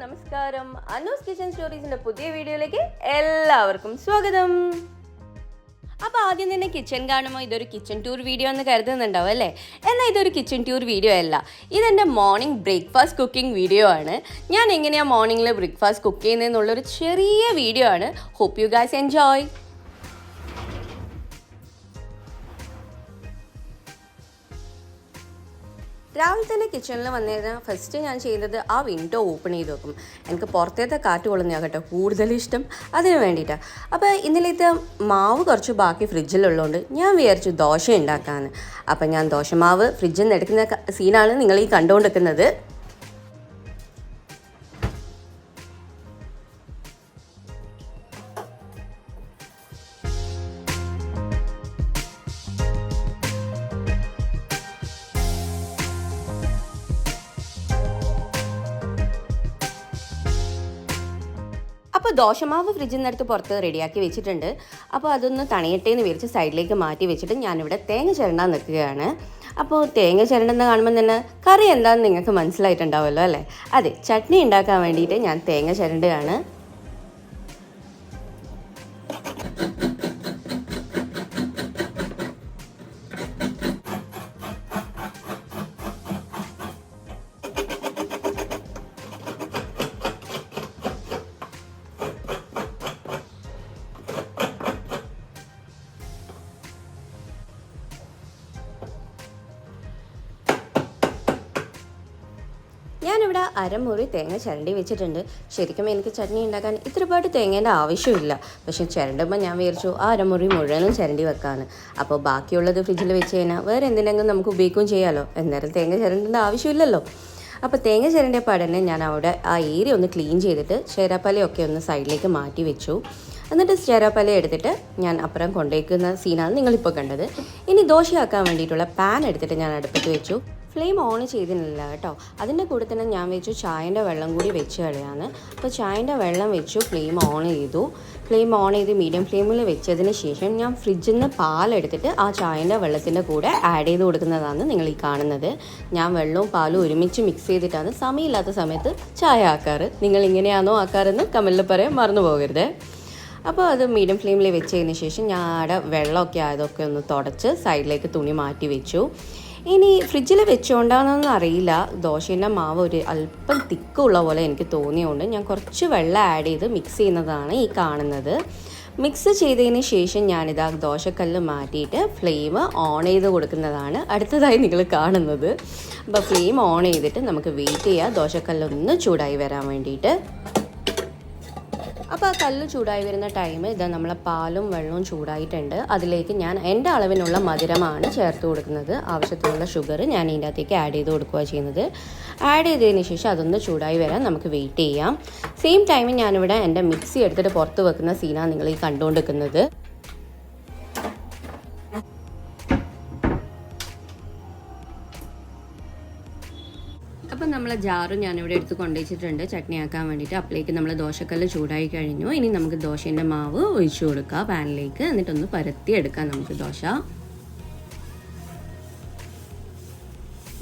നമസ്കാരം. അനൂസ് കിച്ചൻ സ്റ്റോറീസിന്റെ പുതിയ വീഡിയോയിലേക്ക് എല്ലാവർക്കും സ്വാഗതം. അപ്പോൾ ആദ്യം തന്നെ കിച്ചൺ കാണുമ്പോൾ ഇതൊരു കിച്ചൺ ടൂർ വീഡിയോ എന്ന് കരുതുന്നുണ്ടാവും അല്ലേ? എന്നാൽ ഇതൊരു കിച്ചൺ ടൂർ വീഡിയോ അല്ല, ഇതെൻ്റെ മോർണിംഗ് ബ്രേക്ക്ഫാസ്റ്റ് കുക്കിംഗ് വീഡിയോ ആണ്. ഞാൻ എങ്ങനെയാണ് മോർണിംഗിൽ ബ്രേക്ക്ഫാസ്റ്റ് കുക്ക് ചെയ്യുന്നതെന്നുള്ളൊരു ചെറിയ വീഡിയോ ആണ്. Hope you guys enjoy. രാവിലെ തന്നെ കിച്ചണിൽ വന്നിരുന്ന ഫസ്റ്റ് ഞാൻ ചെയ്യുന്നത് ആ വിൻഡോ ഓപ്പൺ ചെയ്ത് വെക്കും. എനിക്ക് പുറത്തേത്തെ കാറ്റ് കൊള്ളുന്നതാണ് കേട്ടോ കൂടുതൽ ഇഷ്ടം, അതിന് വേണ്ടിയിട്ടാണ്. അപ്പോൾ ഇന്നലത്തെ മാവ് കുറച്ച് ബാക്കി ഫ്രിഡ്ജിലുള്ളതുകൊണ്ട് ഞാൻ വിചാരിച്ചു ദോശ ഉണ്ടാക്കാമെന്ന്. അപ്പം ഞാൻ ദോശമാവ് ഫ്രിഡ്ജിൽ നിന്ന് എടുക്കുന്ന സീനാണ് നിങ്ങൾ ഈ കണ്ടുകൊണ്ടിരിക്കുന്നത്. അപ്പോൾ ദോശമാവ് ഫ്രിഡ്ജിൽ നിന്നെടുത്ത് പുറത്ത് റെഡിയാക്കി വെച്ചിട്ടുണ്ട്. അപ്പോൾ അതൊന്ന് തണിയട്ടെ എന്ന് വിചാരിച്ച് സൈഡിലേക്ക് മാറ്റി വെച്ചിട്ട് ഞാനിവിടെ തേങ്ങ ചിരണ്ടാൻ നിൽക്കുകയാണ്. അപ്പോൾ തേങ്ങ ചിരണ്ടെന്ന് കാണുമ്പോൾ തന്നെ കറി എന്താണെന്ന് നിങ്ങൾക്ക് മനസ്സിലായിട്ടുണ്ടാവുമല്ലോ അല്ലേ? അതെ, ചട്നി ഉണ്ടാക്കാൻ വേണ്ടിയിട്ട് ഞാൻ തേങ്ങ ചിരണ്ടുകയാണ്. ഞാനിവിടെ അരമുറി തേങ്ങ ചിരണ്ടി വെച്ചിട്ടുണ്ട്. ശരിക്കും എനിക്ക് ചട്നി ഉണ്ടാക്കാൻ ഇത്രപാട് തേങ്ങേൻ്റെ ആവശ്യമില്ല. പക്ഷേ ചിരണ്ടുമ്പോൾ ഞാൻ വിചാരിച്ചു ആ അരമുറി മുഴുവനും ചിരണ്ടി വെക്കാമെന്ന്. അപ്പോൾ ബാക്കിയുള്ളത് ഫ്രിഡ്ജിൽ വെച്ച് കഴിഞ്ഞാൽ വേറെ എന്തിനെങ്കിലും നമുക്ക് ഉപയോഗിക്കുകയും ചെയ്യാമല്ലോ. എന്നാലും തേങ്ങ ചിരണ്ടേണ്ട ആവശ്യമില്ലല്ലോ. അപ്പോൾ തേങ്ങ ചിരണ്ടിയ പാടന്നെ ഞാൻ അവിടെ ആ ഏരിയ ഒന്ന് ക്ലീൻ ചെയ്തിട്ട് ചേരാപ്പലയൊക്കെ ഒന്ന് സൈഡിലേക്ക് മാറ്റി വെച്ചു. എന്നിട്ട് ചേരാപ്പല എടുത്തിട്ട് ഞാൻ അപ്പുറം കൊണ്ടുവയ്ക്കുന്ന സീനാണ് നിങ്ങളിപ്പോൾ കണ്ടത്. ഇനി ദോശയാക്കാൻ വേണ്ടിയിട്ടുള്ള പാൻ എടുത്തിട്ട് ഞാൻ അടുപ്പത്ത് വെച്ചു. ഫ്ലെയിം ഓൺ ചെയ്തിട്ടില്ല കേട്ടോ. അതിൻ്റെ കൂടെ തന്നെ ഞാൻ വെച്ചു ചായൻ്റെ വെള്ളം കൂടി വെച്ച് കളയാന്ന്. അപ്പോൾ ചായൻ്റെ വെള്ളം വെച്ചു, ഫ്ലെയിം ഓൺ ചെയ്തു. ഫ്ലെയിം ഓൺ ചെയ്ത് മീഡിയം ഫ്ലെയിമിൽ വെച്ചതിന് ശേഷം ഞാൻ ഫ്രിഡ്ജിൽ നിന്ന് പാലെടുത്തിട്ട് ആ ചായൻ്റെ വെള്ളത്തിൻ്റെ കൂടെ ആഡ് ചെയ്ത് കൊടുക്കുന്നതാണ് നിങ്ങൾ ഈ കാണുന്നത്. ഞാൻ വെള്ളവും പാലും ഒരുമിച്ച് മിക്സ് ചെയ്തിട്ടാണ് സമയമില്ലാത്ത സമയത്ത് ചായ ആക്കാറ്. നിങ്ങൾ ഇങ്ങനെയാണോ ആക്കാറെന്ന് കമൻറ്റിൽ പറയാൻ മറന്നു പോകരുത്. അപ്പോൾ അത് മീഡിയം ഫ്ലെയിമിൽ വെച്ചതിന് ശേഷം ഞാൻ അവിടെ വെള്ളമൊക്കെ ആയതൊക്കെ ഒന്ന് തുടച്ച് സൈഡിലേക്ക് തുണി മാറ്റി വെച്ചു. ഇനി ഫ്രിഡ്ജിൽ വെച്ചുകൊണ്ടാണെന്നൊന്നും അറിയില്ല, ദോശേൻ്റെ മാവ് ഒരു അല്പം തിക്കുള്ള പോലെ എനിക്ക് തോന്നിയുകൊണ്ട് ഞാൻ കുറച്ച് വെള്ളം ആഡ് ചെയ്ത് മിക്സ് ചെയ്യുന്നതാണ് ഈ കാണുന്നത്. മിക്സ് ചെയ്തതിന് ശേഷം ഞാനിതാ ദോശക്കല്ല് മാറ്റിയിട്ട് ഫ്ലെയിം ഓൺ ചെയ്ത് കൊടുക്കുന്നതാണ് അടുത്തതായി നിങ്ങൾ കാണുന്നത്. അപ്പോൾ ഫ്ലെയിം ഓൺ ചെയ്തിട്ട് നമുക്ക് വെയിറ്റ് ചെയ്യാം ദോശക്കല്ലൊന്ന് ചൂടായി വരാൻ വേണ്ടിയിട്ട്. അപ്പോൾ ആ കല്ല് ചൂടായി വരുന്ന ടൈം ഇതാ നമ്മളെ പാലും വെള്ളവും ചൂടായിട്ടുണ്ട്. അതിലേക്ക് ഞാൻ എൻ്റെ അളവിനുള്ള മധുരമാണ് ചേർത്ത് കൊടുക്കുന്നത്. ആവശ്യത്തിനുള്ള ഷുഗർ ഞാൻ ഇതിൻ്റെ അകത്തേക്ക് ആഡ് ചെയ്ത് കൊടുക്കുകയാണ് ചെയ്യുന്നത്. ആഡ് ചെയ്തതിന് ശേഷം അതൊന്ന് ചൂടായി വരാൻ നമുക്ക് വെയിറ്റ് ചെയ്യാം. സെയിം ടൈമിൽ ഞാനിവിടെ എൻ്റെ മിക്സി എടുത്തിട്ട് പുറത്ത് വെക്കുന്ന സീനാണ് നിങ്ങൾ ഈ കണ്ടുകൊണ്ടിരിക്കുന്നത്. അപ്പം നമ്മളെ ജാറും ഞാനിവിടെ എടുത്ത് കൊണ്ടുവച്ചിട്ടുണ്ട് ചട്നി ആക്കാൻ വേണ്ടിയിട്ട്. അപ്പോഴേക്ക് നമ്മൾ ദോശക്കല്ല് ചൂടായി കഴിഞ്ഞു. ഇനി നമുക്ക് ദോശേൻ്റെ മാവ് ഒഴിച്ചു കൊടുക്കുക പാനിലേക്ക്. എന്നിട്ടൊന്ന് പരത്തി എടുക്കാം നമുക്ക് ദോശ.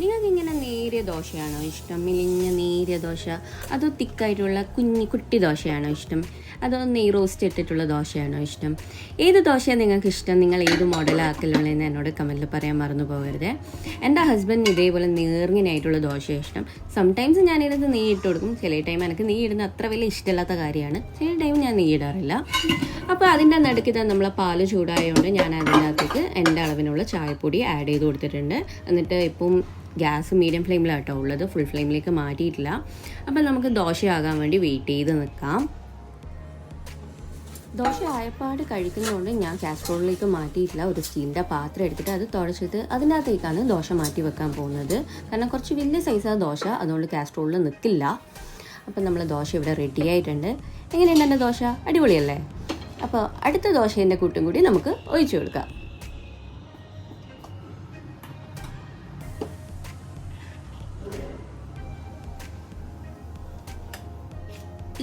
നിങ്ങൾക്ക് ഇങ്ങനെ നേരിയ ദോശയാണോ ഇഷ്ടം, മെലിഞ്ഞ നേരിയ ദോശ, അതോ തിക്കായിട്ടുള്ള കുട്ടി ദോശയാണോ ഇഷ്ടം, അതോ നെയ് റോസ്റ്റ് ഇട്ടിട്ടുള്ള ദോശയാണോ ഇഷ്ടം? ഏത് ദോശയാണ് നിങ്ങൾക്ക് ഇഷ്ടം? നിങ്ങൾ ഏത് മോഡലാക്കലുള്ളതെന്ന് എന്നോട് കമൻറ്റിൽ പറയാൻ മറന്നു പോകരുത്. എൻ്റെ ഹസ്ബൻഡിന് ഇതേപോലെ നേർങ്ങിനായിട്ടുള്ള ദോശയാണ് ഇഷ്ടം. സംടൈംസ് ഞാനിത് നെയ്യ് ഇട്ട് കൊടുക്കും. ചില ടൈം എനിക്ക് നെയ്യ് ഇടുന്ന അത്ര വലിയ ഇഷ്ടമില്ലാത്ത കാര്യമാണ്. ചില ടൈം ഞാൻ നെയ്യ് ഇടാറില്ല. അപ്പോൾ അതിൻ്റെ നടുക്കിത് നമ്മളെ പാല് ചൂടായതുകൊണ്ട് ഞാൻ അതിനകത്തേക്ക് എൻ്റെ അളവിനുള്ള ചായപ്പൊടി ആഡ് ചെയ്ത് കൊടുത്തിട്ടുണ്ട്. എന്നിട്ട് ഇപ്പം ഗ്യാസ് മീഡിയം ഫ്ലെയിമിലാട്ടോ ഉള്ളത്, ഫുൾ ഫ്ലെയിമിലേക്ക് മാറ്റിയിട്ടില്ല. അപ്പം നമുക്ക് ദോശയാകാൻ വേണ്ടി വെയിറ്റ് ചെയ്ത് നിൽക്കാം. ദോശ ആയപ്പാട് കഴിക്കുന്നതുകൊണ്ട് ഞാൻ കാസറോളിലേക്ക് മാറ്റിയിട്ടില്ല. ഒരു സ്റ്റീലിൻ്റെ പാത്രം എടുത്തിട്ട് അത് തുടച്ചിട്ട് അതിനകത്തേക്കാണ് ദോശ മാറ്റി വെക്കാൻ പോകുന്നത്. കാരണം കുറച്ച് വലിയ സൈസാണ് ദോശ, അതുകൊണ്ട് കാസറോളിൽ നിൽക്കില്ല. അപ്പം നമ്മൾ ദോശ ഇവിടെ റെഡി ആയിട്ടുണ്ട്. എങ്ങനെയുണ്ട് എൻ്റെ ദോശ? അടിപൊളിയല്ലേ? അപ്പോൾ അടുത്ത ദോശേൻ്റെ കൂട്ടും കൂടി നമുക്ക് ഒഴിച്ചു കൊടുക്കാം.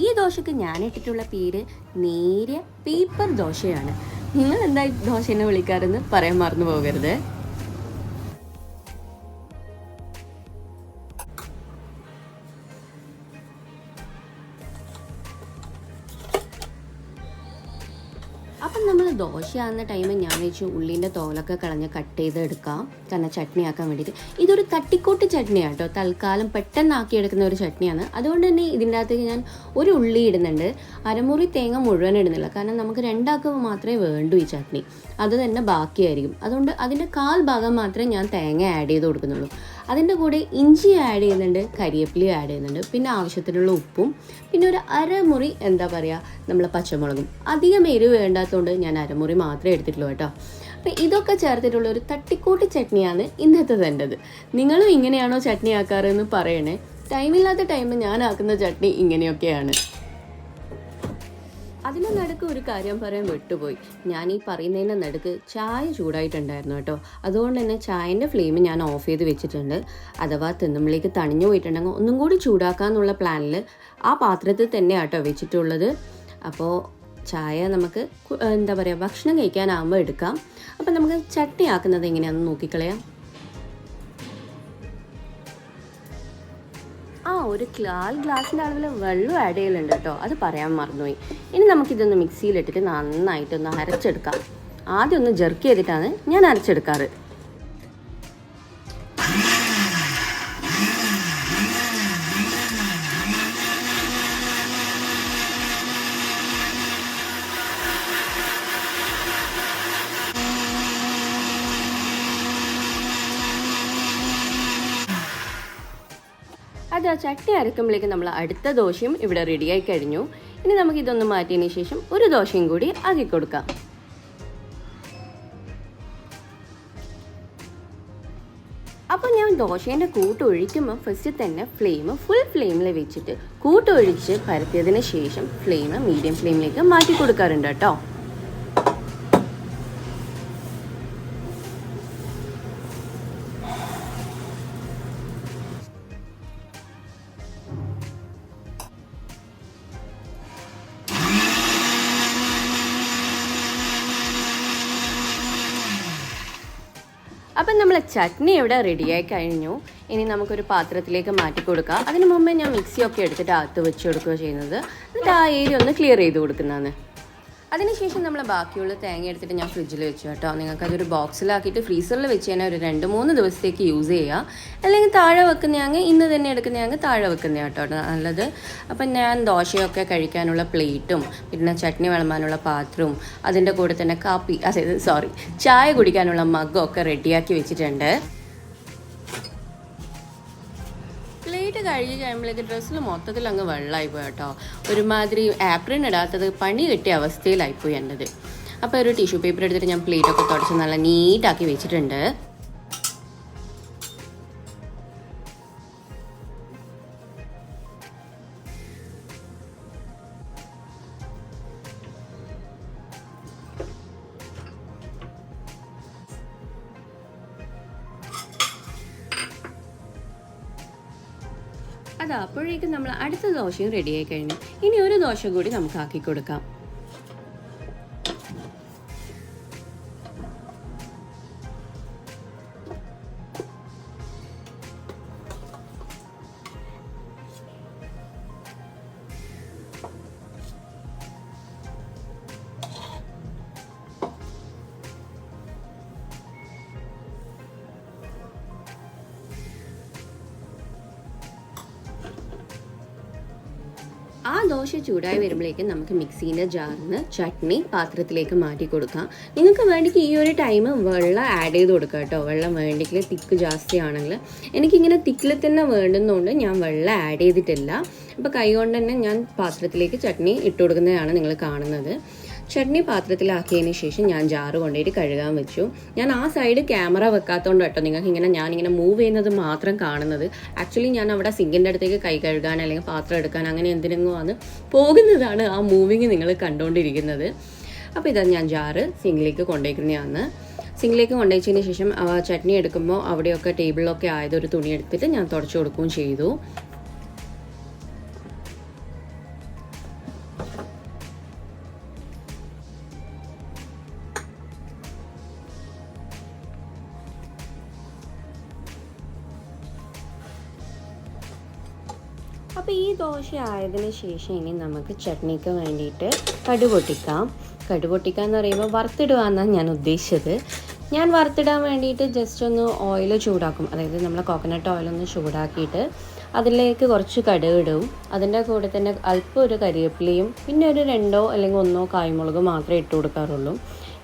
ഈ ദോശക്ക് ഞാനിട്ടിട്ടുള്ള പേര് നേരിയ പേപ്പർ ദോശയാണ്. നിങ്ങൾ എന്താ ദോശേനെ വിളിക്കാറെന്ന് പറയാൻ മറന്നു പോകരുത്. നമ്മൾ ദോശയാകുന്ന ടൈമിൽ ഞാൻ വെച്ച് ഉള്ളിൻ്റെ തോലൊക്കെ കളഞ്ഞ് കട്ട് ചെയ്ത് എടുക്കാം, കാരണം ചട്നിയാക്കാൻ വേണ്ടിയിട്ട്. ഇതൊരു തട്ടിക്കൂട്ട് ചട്നിയാണ് കേട്ടോ, തൽക്കാലം പെട്ടെന്നാക്കിയെടുക്കുന്ന ഒരു ചട്നിയാണ്. അതുകൊണ്ട് തന്നെ ഇതിൻ്റെ അകത്തേക്ക് ഞാൻ ഒരു ഉള്ളി ഇടുന്നുണ്ട്. അരമുറി തേങ്ങ മുഴുവൻ ഇടുന്നില്ല, കാരണം നമുക്ക് 2 ആൾക്ക് മാത്രമേ വേണ്ടൂ ഈ ചട്നി, അത് തന്നെ ബാക്കിയായിരിക്കും. അതുകൊണ്ട് അതിൻ്റെ 1/4 ഭാഗം മാത്രമേ ഞാൻ തേങ്ങ ആഡ് ചെയ്ത് കൊടുക്കുന്നുള്ളൂ. അതിൻ്റെ കൂടെ ഇഞ്ചി ആഡ് ചെയ്യുന്നുണ്ട്, കരിവേപ്പിലയും ആഡ് ചെയ്യുന്നുണ്ട്, പിന്നെ ആവശ്യത്തിനുള്ള ഉപ്പും, പിന്നെ ഒരു അരമുറി നമ്മൾ പച്ചമുളകും. അധികം എരിവ് വേണ്ടാത്തതുകൊണ്ട് ഞാൻ അരമുറി മാത്രമേ എടുത്തിട്ടുള്ളൂ കേട്ടോ. അപ്പം ഇതൊക്കെ ചേർത്തിട്ടുള്ള ഒരു തട്ടിക്കൂട്ട് ചട്നിയാണ് ഇന്നത്തെ വേണ്ടത്. നിങ്ങളും ഇങ്ങനെയാണോ ചട്നി ആക്കാറെന്ന് പറയണേ. ടൈമില്ലാത്ത ടൈമിൽ ഞാൻ ആക്കുന്ന ചട്നി ഇങ്ങനെയൊക്കെയാണ്. അതിൻ്റെ നടുക്ക് ഒരു കാര്യം പറയാൻ വിട്ടുപോയി. ഞാൻ ഈ പറയുന്നതിൻ്റെ നടുക്ക് ചായ ചൂടായിട്ടുണ്ടായിരുന്നു കേട്ടോ. അതുകൊണ്ട് തന്നെ ചായൻ്റെ ഫ്ലെയിം ഞാൻ ഓഫ് ചെയ്ത് വെച്ചിട്ടുണ്ട്. അഥവാ തിന്നുമ്പോഴേക്ക് തണിഞ്ഞു പോയിട്ടുണ്ടെങ്കിൽ ഒന്നും കൂടി ചൂടാക്കാമെന്നുള്ള പ്ലാനിൽ ആ പാത്രത്തിൽ തന്നെയാണ് കേട്ടോ വെച്ചിട്ടുള്ളത്. അപ്പോൾ ചായ നമുക്ക് ഭക്ഷണം കഴിക്കാനാകുമ്പോൾ എടുക്കാം. അപ്പം നമുക്ക് ചട്നി ആക്കുന്നത് എങ്ങനെയാണെന്ന് നോക്കിക്കളയാം. ഒരു 1/4 ഗ്ലാസിൻ്റെ അളവിൽ വെള്ളം ആഡ് ചെയ്യലുണ്ട് കേട്ടോ, അത് പറയാൻ മറന്നുപോയി. ഇനി നമുക്കിതൊന്ന് മിക്സിയിലിട്ടിട്ട് നന്നായിട്ടൊന്ന് അരച്ചെടുക്കാം. ആദ്യം ഒന്ന് ജെർക്ക് ചെയ്തിട്ടാണ് ഞാൻ അരച്ചെടുക്കാറ്. ചട്നി അരക്കുമ്പോഴേക്കും നമ്മൾ അടുത്ത ദോശയും ഇവിടെ റെഡിയായി കഴിഞ്ഞു. ഇനി നമുക്കിതൊന്ന് മാറ്റിയതിന് ശേഷം ഒരു ദോശയും കൂടി ആക്കി കൊടുക്കാം. അപ്പോൾ ഞാൻ ദോശേൻ്റെ കൂട്ടൊഴിക്കുമ്പോൾ ഫസ്റ്റ് തന്നെ ഫ്ലെയിം ഫുൾ ഫ്ലെയിമിൽ വെച്ചിട്ട് കൂട്ടൊഴിച്ച് പരത്തിയതിന് ശേഷം ഫ്ലെയിം മീഡിയം ഫ്ലെയിമിലേക്ക് മാറ്റി കൊടുക്കാറുണ്ട് കേട്ടോ. അപ്പം നമ്മൾ ചട്നി ഇവിടെ റെഡിയായി കഴിഞ്ഞു. ഇനി നമുക്കൊരു പാത്രത്തിലേക്ക് മാറ്റി കൊടുക്കാം. അതിന് മുമ്പേ ഞാൻ മിക്സിയൊക്കെ എടുത്തിട്ട് അകത്ത് വെച്ച് കൊടുക്കുക ചെയ്യുന്നത്, എന്നിട്ട് ആ ഏരിയ ഒന്ന് ക്ലിയർ ചെയ്ത് കൊടുക്കുന്നതാണ്. അതിനുശേഷം നമ്മൾ ബാക്കിയുള്ള തേങ്ങ എടുത്തിട്ട് ഞാൻ ഫ്രിഡ്ജിൽ വെച്ചു കേട്ടോ. നിങ്ങൾക്കതൊരു ബോക്സിലാക്കിയിട്ട് ഫ്രീസറിൽ വെച്ച് കഴിഞ്ഞാൽ ഒരു 2-3 ദിവസത്തേക്ക് യൂസ് ചെയ്യുക. അല്ലെങ്കിൽ താഴെ വെക്കുന്നതാണെങ്കിൽ ഇന്ന് തന്നെ എടുക്കുന്നതാണെങ്കിൽ താഴെ വെക്കുന്നതാണ് കേട്ടോ നല്ലത്. അപ്പം ഞാൻ ദോശയൊക്കെ കഴിക്കാനുള്ള പ്ലേറ്റും പിന്നെ ചട്നി വിളമ്പാനുള്ള പാത്രവും അതിൻ്റെ കൂടെ തന്നെ ചായ കുടിക്കാനുള്ള മഗ്ഗും ഒക്കെ റെഡിയാക്കി വെച്ചിട്ടുണ്ട്. പ്ലേറ്റ് കഴുകി കഴിയുമ്പോഴേക്ക് ഡ്രസ്സിൽ മൊത്തത്തിൽ അങ്ങ് വെള്ളമായി പോയി കേട്ടോ. ഒരുമാതിരി ആപ്രിൻ ഇടാത്തത് പണി കിട്ടിയ അവസ്ഥയിലായിപ്പോയി എൻ്റെത്. അപ്പോൾ ഒരു ടിഷ്യൂ പേപ്പർ എടുത്തിട്ട് ഞാൻ പ്ലേറ്റൊക്കെ തുടച്ച് നല്ല നീറ്റാക്കി വെച്ചിട്ടുണ്ട്. അപ്പോഴേക്കും നമ്മൾ അടുത്ത ദോശയും റെഡിയായി കഴിഞ്ഞു. ഇനി ഒരു ദോശ കൂടി നമുക്ക് ആക്കി കൊടുക്കാം. ആ ദോശ ചൂടായി വരുമ്പോഴേക്കും നമുക്ക് മിക്സീൻ്റെ ജാറിൽ നിന്ന് ചട്നി പാത്രത്തിലേക്ക് മാറ്റി കൊടുക്കാം. നിങ്ങൾക്ക് വേണ്ടിക്ക് ഈ ഒരു ടൈം വെള്ളം ആഡ് ചെയ്ത് കൊടുക്കാം കേട്ടോ. വെള്ളം വേണ്ടിക്കിൽ തിക്ക് ജാസ്തി ആണെങ്കിൽ, എനിക്കിങ്ങനെ തിക്കിൽ തന്നെ വേണ്ടുന്നതുകൊണ്ട് ഞാൻ വെള്ളം ആഡ് ചെയ്തിട്ടില്ല. അപ്പോൾ കൈ കൊണ്ട് തന്നെ ഞാൻ പാത്രത്തിലേക്ക് ചട്നി ഇട്ട് കൊടുക്കുന്നതാണ് നിങ്ങൾ കാണുന്നത്. ചട്നി പാത്രത്തിലാക്കിയതിന് ശേഷം ഞാൻ ജാറ് കൊണ്ടുപോയിട്ട് കഴുകാൻ വെച്ചു. ഞാൻ ആ സൈഡ് ക്യാമറ വെക്കാത്തതുകൊണ്ട് കേട്ടോ നിങ്ങൾക്ക് ഞാനിങ്ങനെ മൂവ് ചെയ്യുന്നത് മാത്രം കാണുന്നത്. ആക്ച്വലി ഞാൻ അവിടെ സിങ്കിൻ്റെ അടുത്തേക്ക് കൈ കഴുകാൻ അല്ലെങ്കിൽ പാത്രം എടുക്കാൻ അങ്ങനെ എന്തിനെങ്കിലും ആണ് പോകുന്നതാണ് ആ മൂവിങ് നിങ്ങൾ കണ്ടുകൊണ്ടിരിക്കുന്നത്. അപ്പോൾ ഇതാ ഞാൻ ജാറ് സിങ്കിലേക്ക് കൊണ്ടുപോയിരിക്കുന്നതാണ്. സിങ്കിലേക്ക് കൊണ്ടുവച്ചതിന് ശേഷം ചട്നി എടുക്കുമ്പോൾ അവിടെയൊക്കെ ടേബിളിലൊക്കെ ആയതൊരു തുണി എടുത്തിട്ട് ഞാൻ തുടച്ചു കൊടുക്കുകയും ചെയ്തു. അപ്പോൾ ഈ ദോശ ആയതിന് ശേഷം ഇനി നമുക്ക് ചട്നിക്ക് വേണ്ടിയിട്ട് കടുപൊട്ടിക്കാം. കടുപൊട്ടിക്കുക എന്ന് പറയുമ്പോൾ വറുത്തിടുകയെന്നാണ് ഞാൻ ഉദ്ദേശിച്ചത്. ഞാൻ വറുത്തിടാൻ വേണ്ടിയിട്ട് ജസ്റ്റ് ഒന്ന് ഓയിൽ ചൂടാക്കും. അതായത് നമ്മൾ കോക്കനട്ട് ഓയിലൊന്ന് ചൂടാക്കിയിട്ട് അതിലേക്ക് കുറച്ച് കടുക് ഇടും. അതിൻ്റെ കൂടെ തന്നെ അല്പം ഒരു കരിവേപ്പിലയും പിന്നെ ഒരു 2 അല്ലെങ്കിൽ 1 കായ്മുളക് മാത്രമേ ഇട്ട് കൊടുക്കാറുള്ളൂ.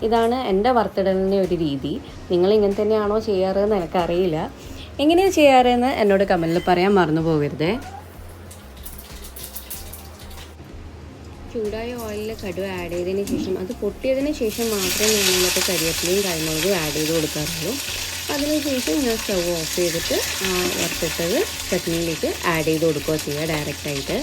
ഇതാണ് എൻ്റെ വറുത്തിടലിൻ്റെ ഒരു രീതി. നിങ്ങൾ ഇങ്ങനെ തന്നെയാണോ ചെയ്യാറെന്ന് എനിക്കറിയില്ല. എങ്ങനെയാണ് ചെയ്യാറെന്ന് എന്നോട് കമൻറ്റിൽ പറയാൻ മറന്നു പോകരുതേ. ചൂടായ ഓയിലിൽ കടുവ ആഡ് ചെയ്തതിന് ശേഷം അത് പൊട്ടിയതിന് ശേഷം മാത്രമേ ഞാനിതിനകത്ത് കരിവേപ്പിലയും കായ്മുളകും ആഡ് ചെയ്ത് കൊടുക്കാറുള്ളൂ. അതിനുശേഷം ഞാൻ സ്റ്റവ് ഓഫ് ചെയ്തിട്ട് വറുത്തിട്ടത് ചട്നിയിലേക്ക് ആഡ് ചെയ്ത് കൊടുക്കുക ചെയ്യുക ഡയറക്റ്റായിട്ട്.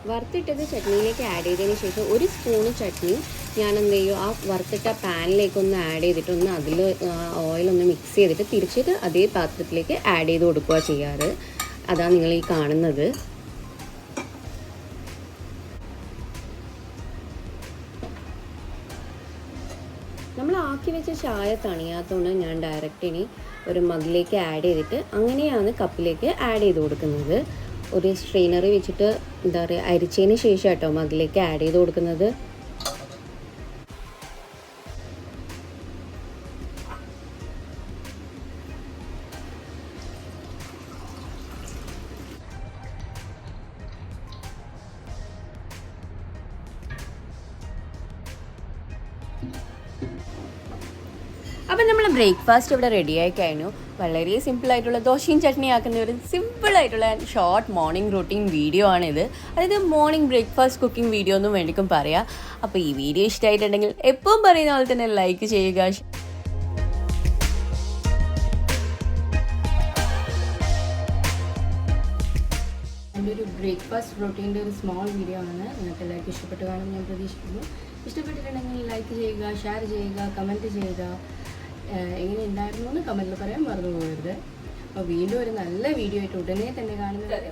വറുത്തിട്ടത് ചട്നിയിലേക്ക് ആഡ് ചെയ്തതിന് ശേഷം 1 സ്പൂണ് ചട്നി ഞാൻ എന്ത് ചെയ്യും, ആ വറുത്തിട്ട പാനിലേക്കൊന്ന് ആഡ് ചെയ്തിട്ട് അതിൽ ഓയിലൊന്ന് മിക്സ് ചെയ്തിട്ട് തിരിച്ചിട്ട് അതേ പാത്രത്തിലേക്ക് ആഡ് ചെയ്ത് കൊടുക്കുക ചെയ്യാറ്. അതാണ് നിങ്ങൾ ഈ കാണുന്നത്. നമ്മൾ ആക്കി വെച്ച ചായ തണിയാത്തതുകൊണ്ട് ഞാൻ ഡയറക്റ്റ് ഇനി ഒരു മഗ്ഗിലേക്ക് ആഡ് ചെയ്തിട്ട് അങ്ങനെയാണ് കപ്പിലേക്ക് ആഡ് ചെയ്ത് കൊടുക്കുന്നത്. ഒരു സ്ട്രെയിനർ വെച്ചിട്ട് എന്താ പറയുക അരിച്ചതിന് ശേഷം കേട്ടോ മഗ്ഗിലേക്ക് ആഡ് ചെയ്ത് കൊടുക്കുന്നത്. അപ്പം നമ്മൾ ബ്രേക്ക്ഫാസ്റ്റ് ഇവിടെ റെഡിയായി കഴിഞ്ഞു. വളരെ സിമ്പിളായിട്ടുള്ള ദോശയും ചട്നി ആക്കുന്ന ഒരു സിമ്പിളായിട്ടുള്ള ഷോർട്ട് മോർണിംഗ് റൂട്ടീൻ വീഡിയോ ആണിത്. അതായത് മോർണിംഗ് ബ്രേക്ക്ഫാസ്റ്റ് കുക്കിംഗ് വീഡിയോ എന്നും വേണ്ടിക്കും പറയാം. അപ്പോൾ ഈ വീഡിയോ ഇഷ്ടമായിട്ടുണ്ടെങ്കിൽ എപ്പോഴും പറയുന്ന പോലെ തന്നെ ലൈക്ക് ചെയ്യുക. എൻ്റെ ഒരു ബ്രേക്ക്ഫാസ്റ്റ് റൂട്ടീൻ്റെ ഒരു സ്മോൾ വീഡിയോ ആണ്. നിങ്ങൾക്ക് എല്ലാവർക്കും ഇഷ്ടപ്പെട്ട് കാണുമെന്ന് ഞാൻ പ്രതീക്ഷിക്കുന്നു. ഇഷ്ടപ്പെട്ടിട്ടുണ്ടെങ്കിൽ ലൈക്ക് ചെയ്യുക, ഷെയർ ചെയ്യുക, കമൻറ്റ് ചെയ്യുക. എങ്ങനെ ഉണ്ടായിരുന്നു എന്ന് കമൻറ്റിൽ പറയാൻ മറന്നു പോകരുത്. അപ്പോൾ വീണ്ടും ഒരു നല്ല വീഡിയോ ആയിട്ട് ഉടനെ തന്നെ കാണുന്നത്.